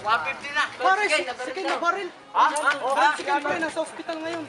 150 na. Pare, sige na baril. Ha? Sige na, nasa ospital ngayon.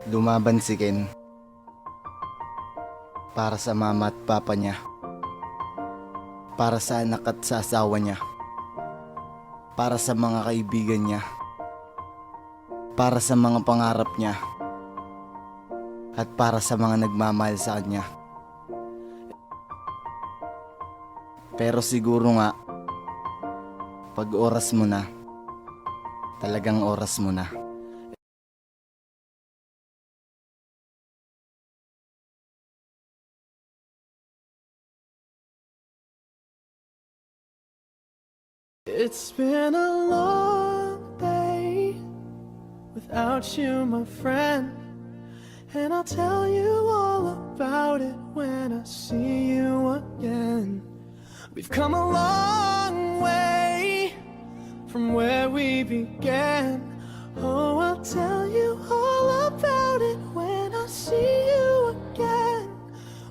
Lumaban si Ken para sa mama at papa niya, para sa anak at sa asawa niya, para sa mga kaibigan niya, para sa mga pangarap niya, at para sa mga nagmamahal sa kanya. Pero siguro nga, pag oras mo na, talagang oras mo na. It's been a long day without you, my friend, and I'll tell you all about it when I see you again. We've come a long way from where we began. Oh, I'll tell you all about it when I see you again.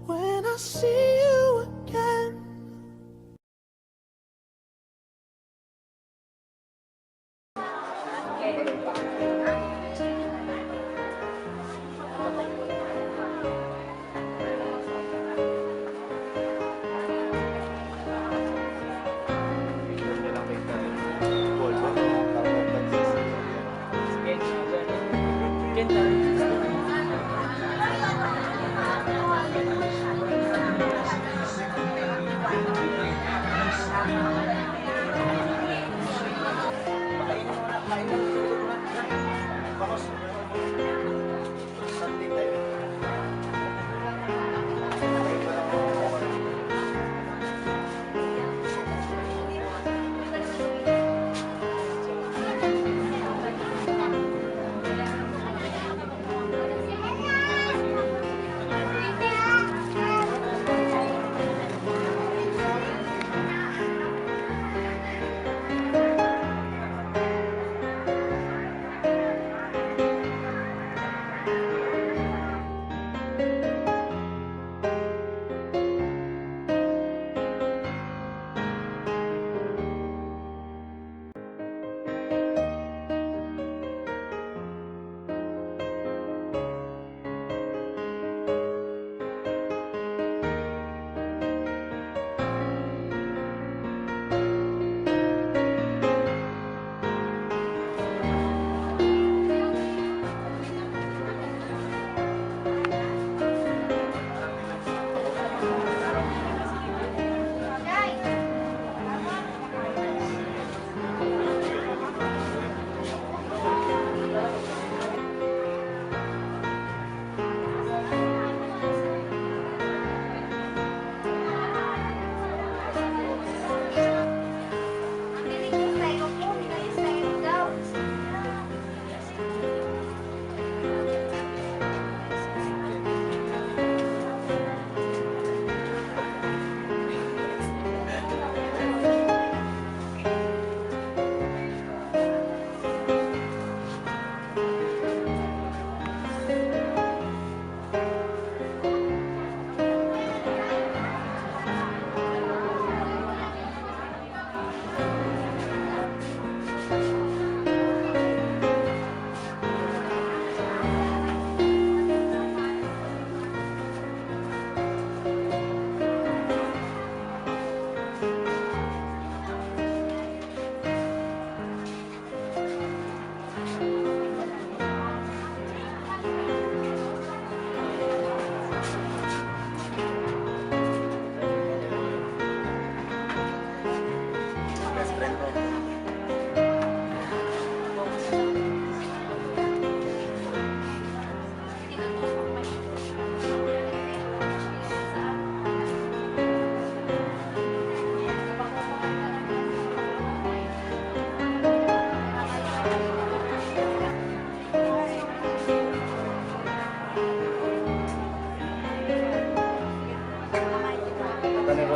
When I see you again. Kenta.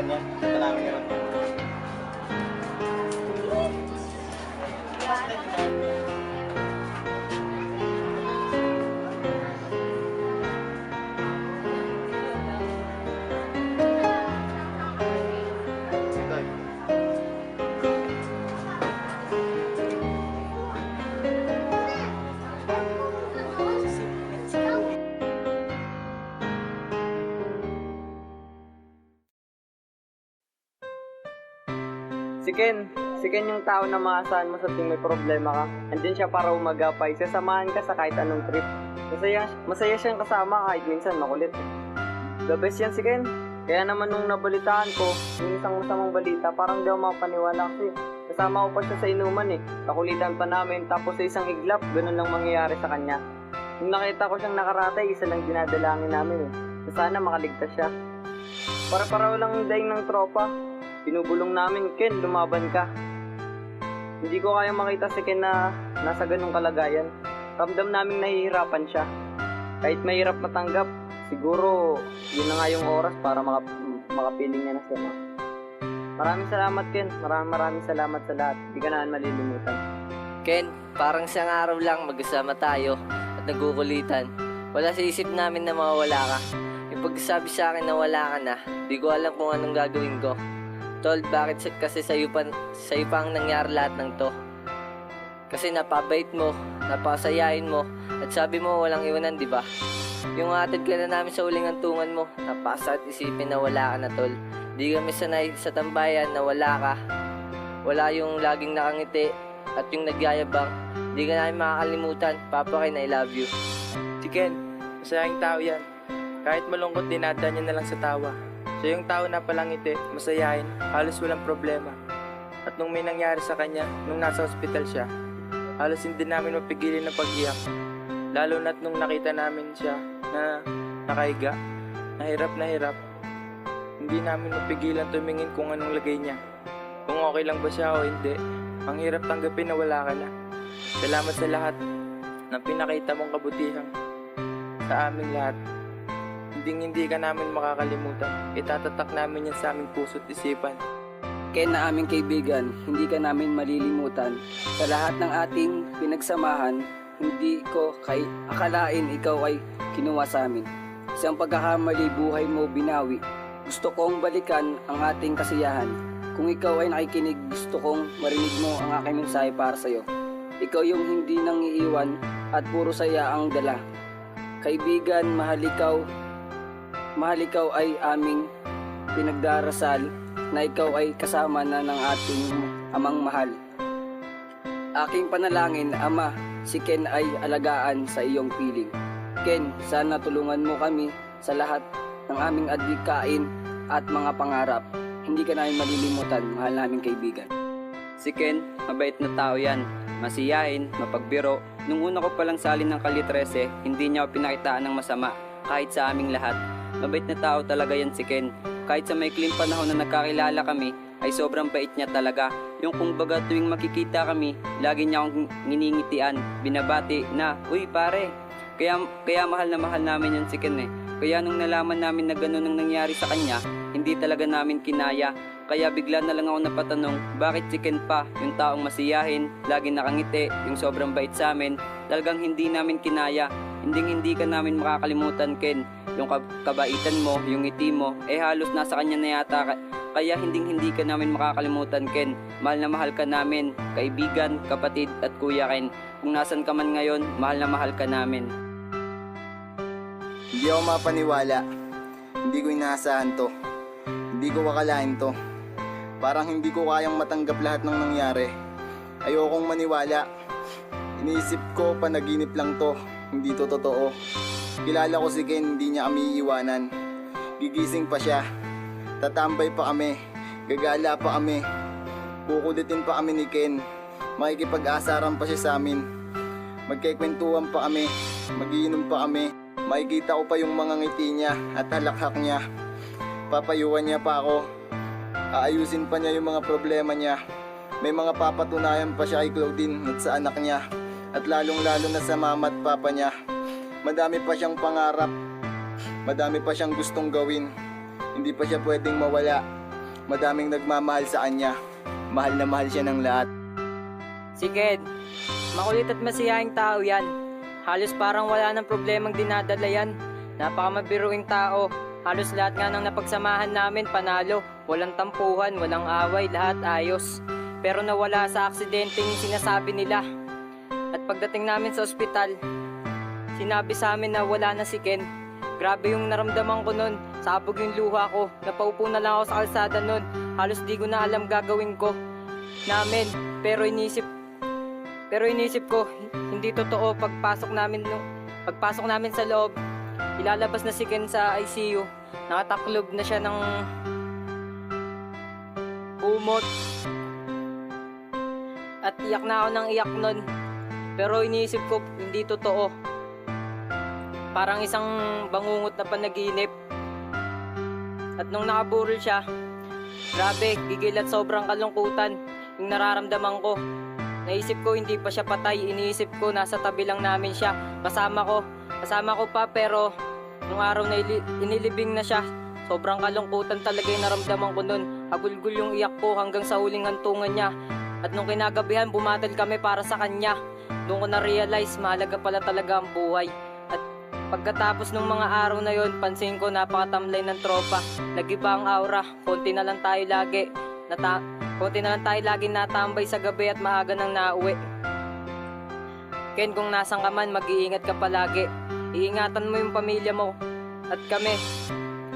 likuran niya. Ito namin yun. Si Ken yung tao na maasahan mo sa tuwing may problema ka. Andyan siya para umagapay, sasamahan ka sa kahit anong trip. Masaya siyang kasama kahit minsan makulit. The best yan si Ken. Kaya naman nung nabalitaan ko, yung isang masamang balita, parang di ako makapaniwala kasi kasama ko pa siya sa inuman eh. Kakulitan pa namin, tapos sa isang iglap, ganun lang mangyayari sa kanya. Nung nakita ko siyang nakaratay, isa lang dinadalangin namin eh. Sana makaligtas siya. Para-paraw lang yung daing ng tropa. Binubulong namin, Ken, lumaban ka. Hindi ko kaya makita si Ken na nasa ganung kalagayan. Ramdam naming nahihirapan siya. Kahit mahirap matanggap, siguro yun na nga yung oras para makapiling niya na siya. Maraming salamat, Ken. Maraming salamat sa lahat. Hindi ka naman malilimutan. Ken, parang isang araw lang magkasama tayo at nagkukulitan. Wala sa isip namin na mawawala ka. Yung pagsabi sa akin na wala ka na, di ko alam kung anong gagawin ko. Tol, bakit kasi sa'yo pa ang nangyari lahat ng to? Kasi napabait mo, napasayain mo, at sabi mo walang iwanan, di ba? Yung atid ka na namin sa uling antungan mo, napasakit isipin na wala ka na, tol. Di kami sanay sa tambayan na wala ka. Wala yung laging nakangiti at yung nagyayabang. Di ka namin makakalimutan. Papa Ken, I love you. Si Ken, masayang tao yan. Kahit malungkot, dinadaan niya na lang sa tawa. Siya yung tao na palangiti, masayahin, halos walang problema. At nung may nangyari sa kanya, nung nasa ospital siya, halos hindi namin mapigilin ng pag-iyak. Lalo na't nung nakita namin siya na nakahiga, na hirap, hindi namin mapigilan tumingin kung anong lagay niya. Kung okay lang ba siya o hindi, ang hirap tanggapin na wala ka na. Salamat sa lahat ng pinakita mong kabutihan sa aming lahat. Hindi ka namin makakalimutan. Itatatak namin yan sa aming puso't isipan. Ken na aming kaibigan, hindi ka namin malilimutan. Sa lahat ng ating pinagsamahan, hindi ko akalain ikaw ay kinuha sa amin. Isang pagkakamali buhay mo binawi. Gusto kong balikan ang ating kasiyahan. Kung ikaw ay nakikinig, gusto kong marinig mo ang aking mensahe para sa'yo. Ikaw yung hindi nang iiwan at puro saya ang dala. Kaibigan, mahal ikaw ay aming pinagdarasal na ikaw ay kasama na ng ating amang mahal. Aking panalangin, Ama, si Ken ay alagaan sa iyong piling. Ken, sana tulungan mo kami sa lahat ng aming adhikain at mga pangarap. Hindi ka namin malilimutan, mahal naming kaibigan. Si Ken, mabait na tao yan. Masiyahin, mapagbiro. Nung una ko palang salin ng Kali 13, hindi niya ako pinakitaan ng masama, kahit sa aming lahat. Mabait na tao talaga yan si Ken. Kahit sa maikling panahon na nagkakilala kami, ay sobrang bait niya talaga. Yung kumbaga tuwing makikita kami, lagi niya akong nginingitian, binabati na, "Uy pare." Kaya mahal na mahal namin yan si Ken eh. Kaya nung nalaman namin na gano'n ang nangyari sa kanya, hindi talaga namin kinaya. Kaya bigla na lang ako napatanong, bakit si Ken pa, yung taong masiyahin, lagi nakangiti, yung sobrang bait sa amin, talagang hindi namin kinaya. Hindi ka namin makakalimutan, Ken. Yung kabaitan mo, yung ngiti mo, halos nasa kanya na yata. Kaya hindi ka namin makakalimutan, Ken. Mahal na mahal ka namin, kaibigan, kapatid at kuya Ken. Kung nasan ka man ngayon, mahal na mahal ka namin. Hindi ako mapaniwala. Hindi ko inaasahan to. Hindi ko akalain to. Parang hindi ko kayang matanggap lahat ng nangyari. Ayokong maniwala. Iniisip ko panaginip lang to. Hindi to totoo. Kilala ko si Ken, hindi niya kami iiwanan. Gigising pa siya. Tatambay pa kami. Gagala pa kami. Kukulitin pa kami ni Ken. Makikipag-asaran pa siya sa amin. Magkikwentuhan pa kami. Magiinom pa kami. Makikita ko pa yung mga ngiti niya at halakhak niya. Papayuhan niya pa ako. Aayusin pa niya yung mga problema niya. May mga papatunayan pa siya kay Claudine at sa anak niya. At lalong-lalo na sa mama at papa niya. Madami pa siyang pangarap. Madami pa siyang gustong gawin. Hindi pa siya pwedeng mawala. madaming nagmamahal sa kanya. Mahal na mahal siya ng lahat. Si Ken, makulit at masiyahing tao yan. Halos parang wala ng problemang dinadala yan. Napakamabiruing tao. Halos lahat nga ng napagsamahan namin panalo. Walang tampuhan, walang away, lahat ayos. Pero nawala sa aksidenteng sinasabi nila. At pagdating namin sa ospital, sinabi sa amin na wala na si Ken. Grabe yung naramdaman ko nun. Sabog yung luha ko. Napaupo na lang ako sa kalsada nun. Halos di ko na alam gagawin ko namin. Pero inisip ko, hindi totoo. Pagpasok namin sa loob, ilalabas na si Ken sa ICU. Nakataklob na siya ng umot. At iyak na ako ng iyak nun. Pero iniisip ko, hindi totoo. Parang isang bangungot na panaginip. At nung nakaburol siya, grabe, gigil at sobrang kalungkutan yung nararamdaman ko. Naisip ko hindi pa siya patay. Iniisip ko nasa tabi lang namin siya. Kasama ko pa, pero nung araw na inilibing na siya, sobrang kalungkutan talaga yung naramdaman ko nun. Agulgul yung iyak ko hanggang sa huling hantungan niya. At nung kinagabihan, bumatal kami para sa kanya. Doon ko na-realize, mahalaga pala talaga ang buhay. At pagkatapos ng mga araw na yon, pansin ko napakatamlay ng tropa. Nag-iba ang aura, konti na lang tayo lagi natambay sa gabi at maaga nang nauwi. Ken, kung nasan ka man, mag-iingat ka palagi. Iingatan mo yung pamilya mo. At kami,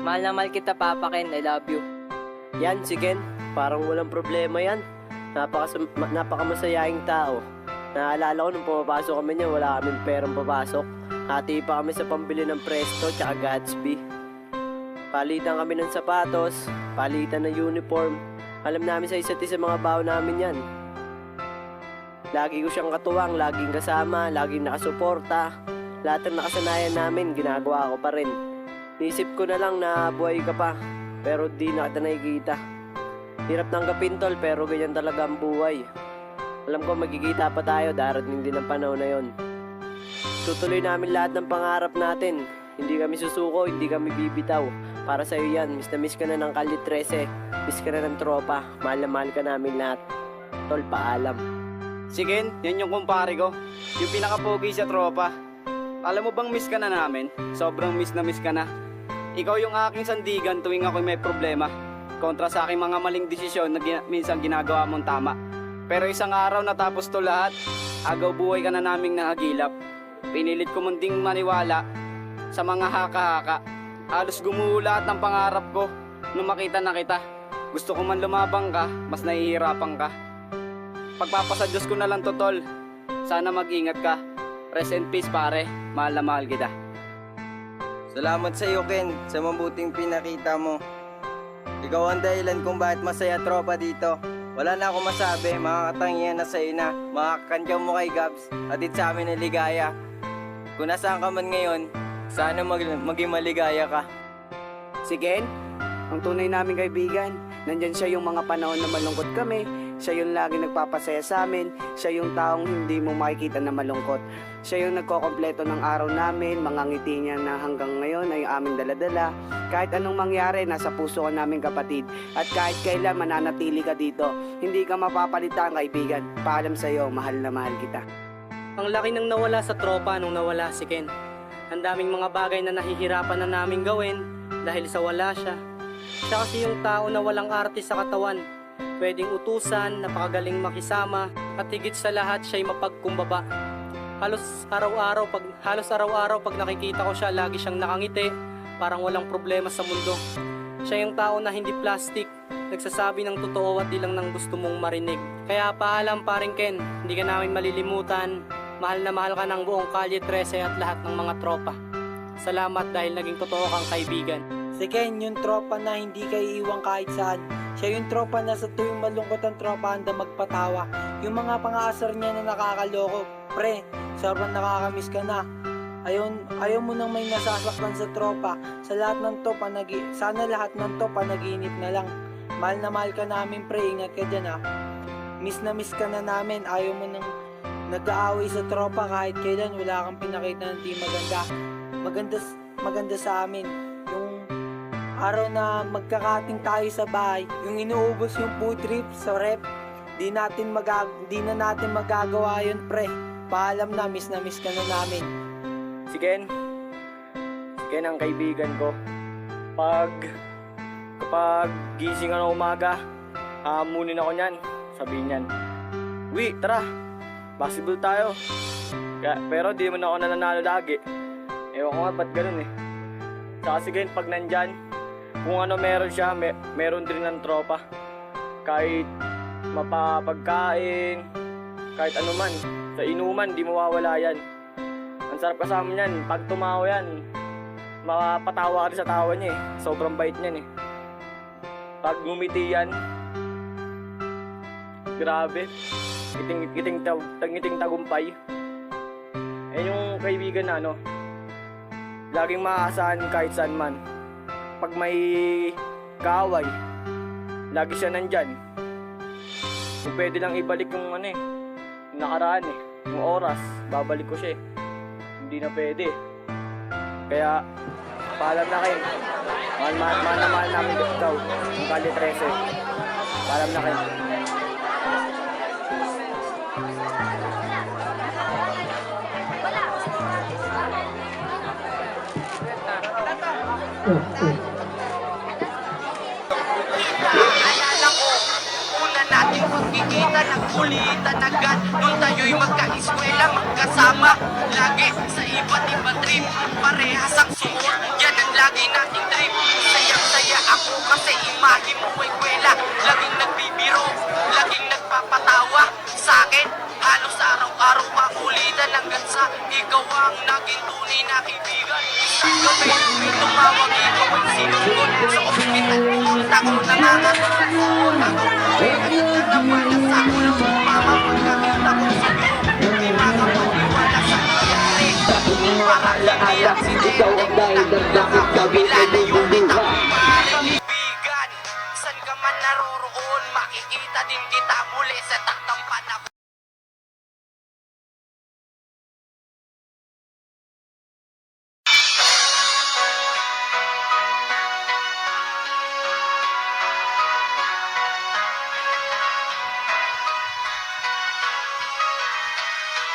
mahal na mahal kita, Papa Ken. I love you. Yan, si Ken. Parang walang problema yan. Napakamasayahing tao. Naalala ko nung pumapasok kami niya, wala kaming perang papasok. Hati pa kami sa pambili ng Presto tsaka Gatsby. Palitan kami ng sapatos, palitan ng uniform. Alam namin sa isa't isa mga baon namin yan. Lagi ko siyang katuwang, laging kasama, laging nakasuporta. Lahat ng nakasanayan namin, ginagawa ko pa rin. Nisip ko na lang na buhay ka pa, pero di na kita nakikita. Hirap tanggapin tol, pero ganyan talaga ang buhay. Alam ko magkikita pa tayo, darating din ang panahon na yon. Tutuloy namin lahat ng pangarap natin. Hindi kami susuko, hindi kami bibitaw. Para sa'yo yan, miss na miss ka na ng Kali 13. Miss ka na ng tropa, mahal na mahal ka namin lahat. Tol, paalam. Si Ken, yan yung kumpare ko. Yung pinakapogi sa tropa. Alam mo bang miss ka na namin? Sobrang miss na miss ka na. Ikaw yung aking sandigan tuwing ako'y may problema. Kontra sa aking mga maling desisyon na minsan ginagawa mong tama. Pero isang araw natapos to lahat, agaw buhay ka na naming nahagilap. Pinilit ko munding maniwala sa mga haka-haka. Halos gumuho lahat ng pangarap ko nung makita na kita. Gusto ko man lumabang ka, mas nahihirapan ka. Pagpapasadyos ko na lang to tol. Sana mag-ingat ka. Rest in peace pare, mahal na mahal kita. Salamat sa iyo Ken, sa mabuting pinakita mo. Ikaw ang dahilan kung bakit masaya tropa dito. Wala na akong masabi, makakatangian na sa'yo na. Makakantyaw mo kay Gabs, atid sa amin na ligaya. Kung nasaan ka man ngayon, sana maging maligaya ka. Si Ken, ang tunay naming kaibigan. Nandyan siya yung mga panahon na malungkot kami. Siya yung lagi nagpapasaya sa amin. Siya yung taong hindi mo makikita na malungkot. Siya yung nagkokompleto ng araw namin. Mga ngiti niya na hanggang ngayon ay aming daladala. Kahit anong mangyari, nasa puso ka namin kapatid. At kahit kailan mananatili ka dito, hindi ka mapapalitan kaibigan. Paalam sa'yo, mahal na mahal kita. Ang laki nang nawala sa tropa nung nawala si Ken. Ang daming mga bagay na nahihirapan na namin gawin dahil sa wala siya. Siya kasi yung tao na walang arte sa katawan. Pwedeng utusan, napakagaling makisama, at higit sa lahat siya'y mapagkumbaba. Halos araw-araw pag nakikita ko siya, lagi siyang nakangiti, parang walang problema sa mundo. Siya yung tao na hindi plastic, nagsasabi ng totoo at di lang ng gusto mong marinig. Kaya paalam paring Ken, hindi ka namin malilimutan. Mahal na mahal ka ng buong Kali 13 at lahat ng mga tropa. Salamat dahil naging totoo kang kaibigan. Si Ken, yung tropa na hindi ka iiwan kahit saan. Siya yung tropa na sa tuwing malungkot ang tropa handa magpatawa. Yung mga pang-aasar niya na nakakaloko. Pre, sobrang nakakamiss ka na. Ayaw mo nang may nasasaktan sa tropa. Sana lahat ng to panaginip na lang. Mahal na mahal ka namin pre, ingat ka dyan ha. Miss na miss ka na namin. Ayaw mo nang nag-aaway sa tropa kahit kailan. Wala kang pinakita ng di maganda. Maganda sa amin. araw na magkakating tayo sa bahay, yung inuubos yung food trip sa rep, di na natin magagawa yun, pre. Paalam na miss ka na namin. Si Ken ang kaibigan ko. Kapag gising ako ng umaga, hamunin ako niyan. Sabihin niyan, "Wi, tara, basketball tayo." Pero di mo na ako nananalo lagi. Ewan ko nga ba't ganun eh. Saka si Ken pag nandyan, kung ano meron siya, meron din ng tropa. Kahit mapapagkain, kahit ano man, sa inuman, di mawawala yan. Ang sarap kasama niyan, pag tumawa yan, mapatawa ka rin sa tawa niya eh. Sobrang bait niyan eh. Pag ngumiti yan, grabe, ngiting tagumpay. Eh yung kaibigan na ano, laging maaasahan kahit saan man. Pag may kaaway, lagi siya nandyan. Kung pwede lang ibalik yung ano eh, yung nakaraan eh, yung oras, babalik ko siya eh. Hindi na pwede. Kaya, paalam na kayo. Mahal na mahal namin daw, yung Kali 13. Paalam na kayo. Alala ko, una nating pagkikita, nagkulitan agad. Nung tayo'y magka-eskwela, magkasama lagi sa iba't ibang trip. Parehas ang suot, yan ang lagi nating trip. Sayang-saya ako kasi imahe mo ay kwela. Laging nagbibiro, laging nagpapatawa sa akin. Halos araw-araw makulitan hanggang sa ikaw ang naging tunay na kaibigan. Isang gabi, may tumawag, ikaw ang sinunod sa ospital. Punta ko nangangaroon ko, nagpapalita na pala sa ulo. Mama, pagkakita ko sa'yo, hindi makapaniwala sa nangyari. Parang hindi ang sinira ng nakakabila na yung bitang kaibigan. San ka man naroroon, makikita din kita muli sa taktang panahon.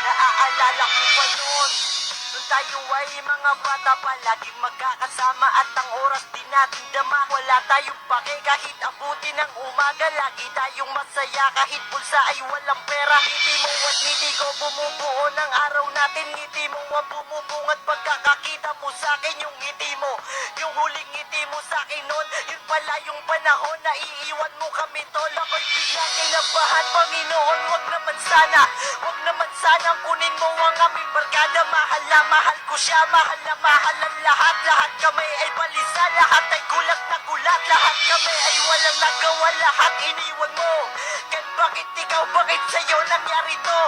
Naaalala ko pa noon, nung tayo ay mga bata pa, laging magkakasama at ang oras di natin dama. Wala tayong pake kahit abuti ng umaga, lagi tayong masaya kahit bulsa ay walang pera. Ngiti mo at ngiti ko, bumubuo ng araw natin. Ngiti mo ang bumubungat pagkakakita mo sa akin. Yung ngiti mo, yung huling ngiti mo sa akin noon, yun pala yung panahon na iiwan mo kami tol. Ako'y biglang kinabahan, Panginoon, wag naman sana kunin mo ang aming barkada. Mahal na mahal ko siya, mahal na mahal ang lahat. Lahat kami ay balisa, lahat ay gulat na gulat. Lahat kami ay walang nagawa, lahat iniwan mo. Kan bakit ikaw, bakit sa'yo nangyari to?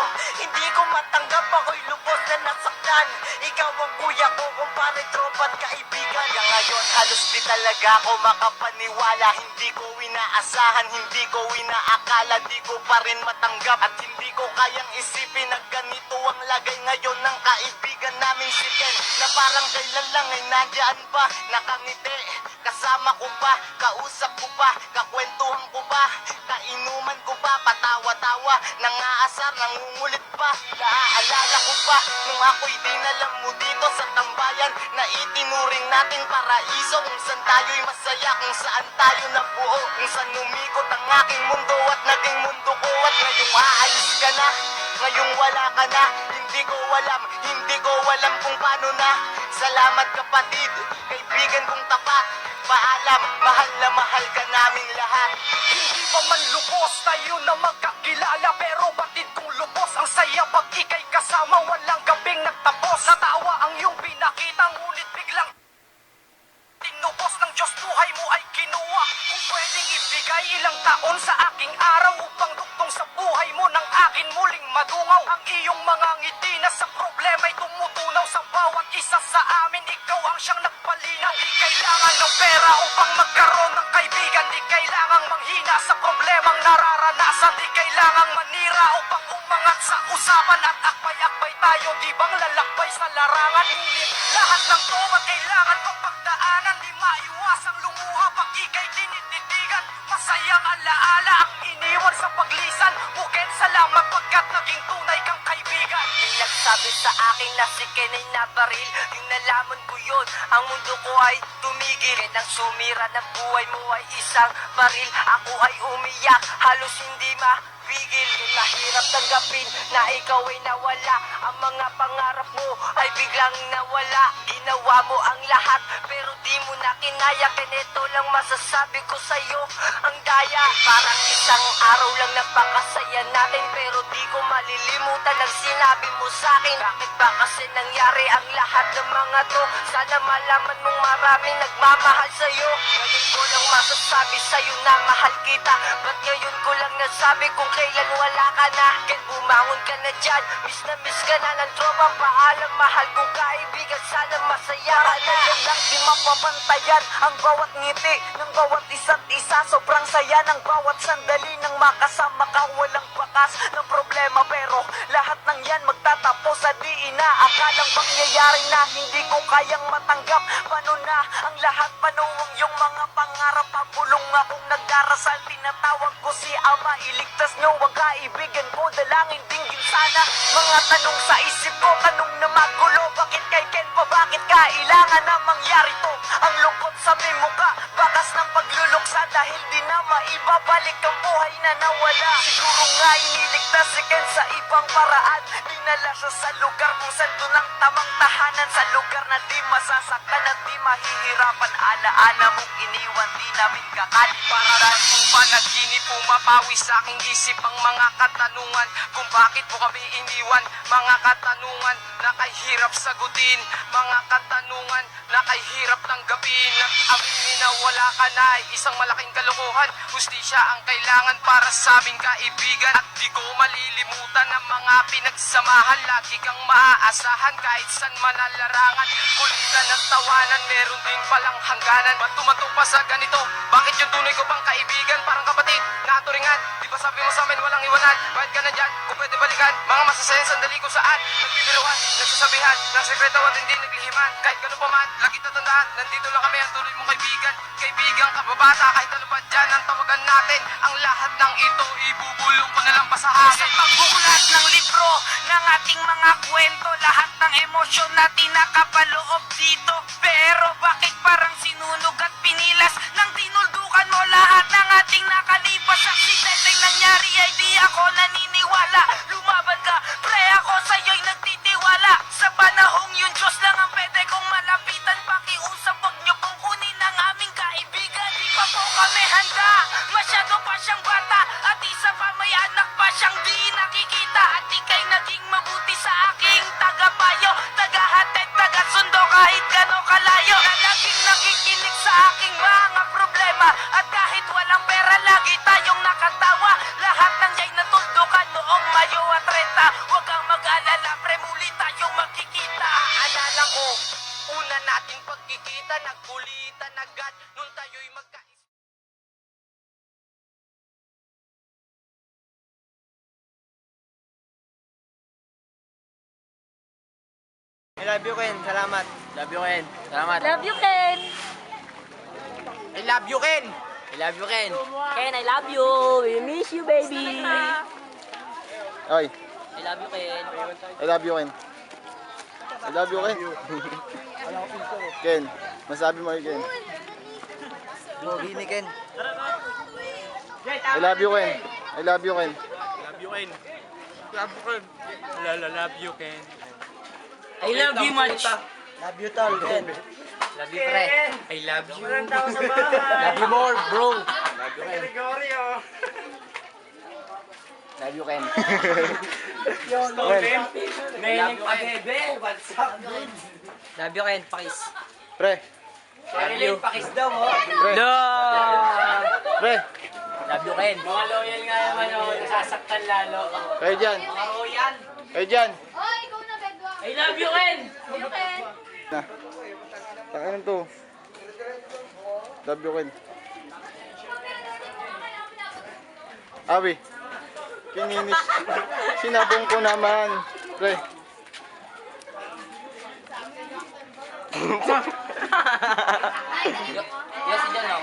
Hindi ko matanggap, ako'y lubos na nasaktan. Ikaw ang kuya ko, kumpare, tropa at kaibigan. Kaya ngayon halos di talaga ako makapaniwala. Hindi ko inaasahan, hindi ko inaakala, di ko pa rin matanggap. At hindi ko kayang isipin na ganito ang lagay ngayon ng kaibigan namin si Ken. Na parang kailan lang ay nandyan pa, nakangiti. Kasama ko pa, kausap ko pa, kakwentuhan ko pa, kainuman ko pa, patawa-tawa, nangaasar, nangungulit pa. Naaalala ko pa, nung ako'y dinalam mo dito sa tambayan, na itinuring natin paraiso, kung saan tayo'y masaya, kung saan tayo nabuo, kung saan umikot ang aking mundo at naging mundo ko. At ngayong aalis ka na, ngayong wala ka na, hindi ko alam kung paano na. Salamat kapatid, kaibigan kong tapat. Paalam, mahal na mahal ka naming lahat. Hindi pa man lubos tayo na magkakilala, pero batid kong lubos ang saya pag ika'y kasama. Walang gabing nagtapos, natawa ang iyong pinakita, ngunit biglang tinubos ng Diyos, buhay mo ay kinuha. Kung pwedeng ibigay ilang taon sa aking araw upang duktong sa buhay mo ng akin muling madungaw. Ang iyong mga ngiti na sa problema'y tumutunaw sa bawat isa sa amin. Ikaw ang siyang nagpalinaw. Di kailangan ng pera upang magkaroon ng kaibigan. Di kailangang manghina sa problemang nararanasan. Di kailangang manira upang umangat sa usapan. At akbay-akbay tayo, di bang lalakbay sa larangan? Ngunit lahat ng to at kailangan pang pagdaanan. Di maiwasang lumuha sa akin na si Ken ay nabaril. Yung nalaman ko yun, ang mundo ko ay tumigil. Ken ang sumira ng buhay mo ay isang baril. Ako ay umiyak, halos hindi mapigil. Kung nahirap tanggapin na ikaw ay nawala, ang mga pangarap mo ay biglang nawala. Ginawa mo ang lahat pero di mo na kinaya. Ken ito lang masasabi ko sa'yo, ang daya. Parang isang araw lang napakasaya natin, pero di ko malilimutan ang sinabi mo sa'kin. Bakit ba kasi nangyari ang lahat ng mga to? Sana malaman mong maraming nagmamahal sa'yo. Ngayon ko lang masasabi sa'yo na mahal kita. Ba't ngayon ko lang nasabi kung kailan wala ka na? Ken, bumangon ka na dyan, miss ka na ng tropa. Paalam, mahal kong kaibigan, sana masaya ka na. Lang di mapapantayan ang bawat ngiti ng bawat isa't isa. Sobrang saya ng bawat sandali nang makasama ka. Walang bakas ng problema, pero lahat ng yan magtatapos sa di inaakalang pangyayari na hindi ko kayang matanggap. Paano na ang lahat? Paano ang iyong mga pangarap? Pabulong akong nagdarasal, tinatawag ko si Ama. Iligtas niyo ang kaibigan ko, dalangin dinggin sana. Mga tanong sa isip ko, tanong na magulo. Bakit kay Ken pa? Bakit kailangan na mangyari to? Ang lungkot sa may mukha, bakas ng pagluluksa, dahil di na maibabalik ang buhay na nawala. Siguro nga iniligtas si Ken sa ibang paraan. Dinala siya sa lugar kung saan doon ang tamang tahanan. Sa lugar na di masasaktan at di mahihirapan. Alaala mong iniwan, di namin kakaliparan. Kung panaginip pumapawi sa aking isip ang mga katanungan kung bakit mo kami iniwan. Mga katanungan na kahirap sagutin, mga katanungan na kahirap tanggapin. At aminin na wala ka na ay isang malaking kalokohan. Hustisya ang kailangan para sa aming kaibigan. At di ko malilimutan ang mga pinagsamahan. Lagi kang maaasahan kahit saan manalarangan. Kulitan at tawanan, meron din palang hangganan. Matumanto pa sa ganito, bakit yung tunay ko pang kaibigan? Parang kapatid, naturingan. Di ba sabi mo sa amin walang iwanan? Bakit ka nandyan? Kung pwede balikan mga masasayang sandali kung saan nagbibiruhan, nagsasabihan ng sekreto at hindi naglihiman. Kahit gano'n pa man, lagi tatandaan, nandito lang kami ang tuloy mong kaibigan. Kaibigan kababata, kahit ano pa dyan ang tawagan natin. Ang lahat ng ito ibubulong ko na lang pa sa hangin. Sa pagbuklat ng libro ng ating mga kwento, lahat ng emosyon natin nakapaloob dito. Pero bakit parang sinunog at pinilas nang dinuldukan mo lahat ng ating nakalipas? Aksidenteng nangyari ay di ako naniniwala. Lumaban ka, pre, ako sa'yo'y nagtitiwala. Sa panahong yun, Diyos lang ang pwede kong malapitan. Pakiusap, wag niyo pong kunin ang aming kaibigan. Di pa po kami handa, masyado pa siyang bata. At isa pa may anak pa siyang di nakikita. At ika'y naging mabuti sa aking tagapayo, tagahatid, tagasundo kahit gano'ng kalayo. Na laging nakikinig sa aking mga problema. At kahit walang pera, lagi tayong nakatawa. Lahat ng yay natuldukan noong Mayo at 30. Huwag kang mag-alala, pre, muli tayong magkikita. Alala ko, una nating pagkikita, nagkulitan agad nung tayo'y magkaisa. I love you, Ken. Salamat. Love you, Ken. Salamat. Love you, Ken. I love you, Ken. I love you, Ken. Ken, I love you. We miss you, baby. Oy, I love you, Ken. I love you, Ken. I love you, Ken. Ken, masabi mo kay Ken. Pogi ni Ken. I love you, Ken. I love you, Ken. Love you, Ken. Love you, Ken. Love you, Ken. I love you much. Love you, tol, Ken. Love you, pre. I love you. Love you more, bro. Love you, Ken. Love you, Ken. Nailing pa, bebe. What's up, dude? Love you, Ken. Pakis. Pre, Love you. Pakis daw, mo. pre, No! pre. Love you, Ken. Mga loyal nga naman, nasasaktan lalo. Kayo dyan. Mga royal. Kayo dyan. I love you, Ken. Love you, Ken. Na. Tangan to. Love you, Ken. Abi, kininis. Sinabong ko naman. Pre. Yes, dyan, no?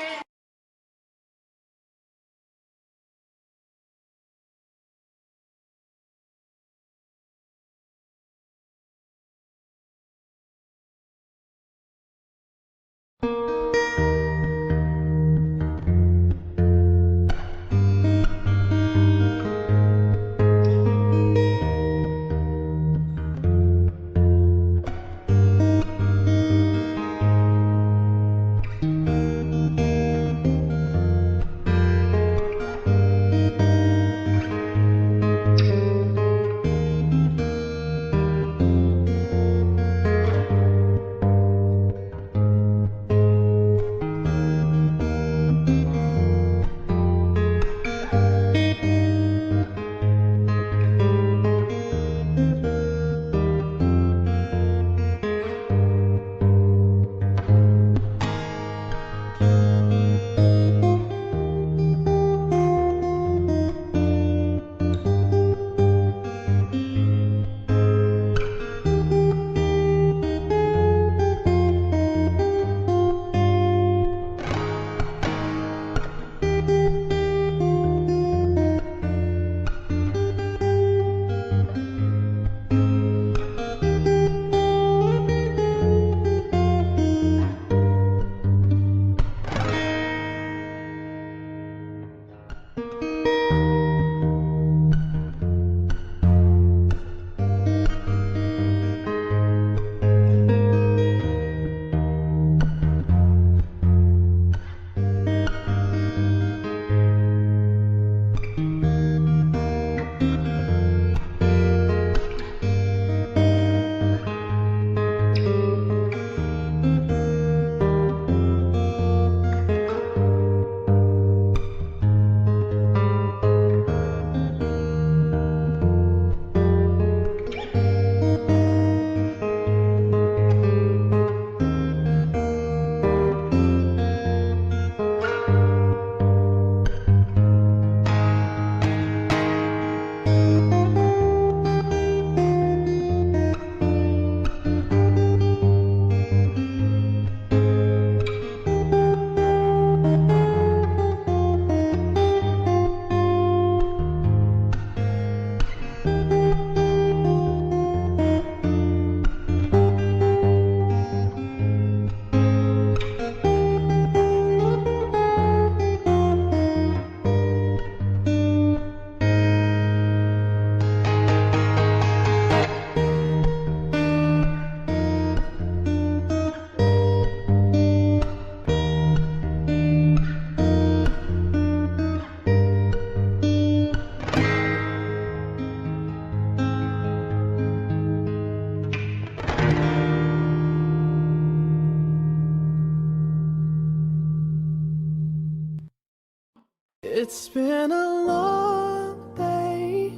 It's been a long day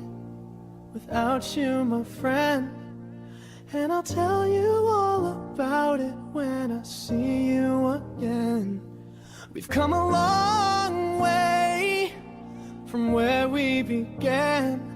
without you, my friend. And I'll tell you all about it when I see you again. We've come a long way from where we began.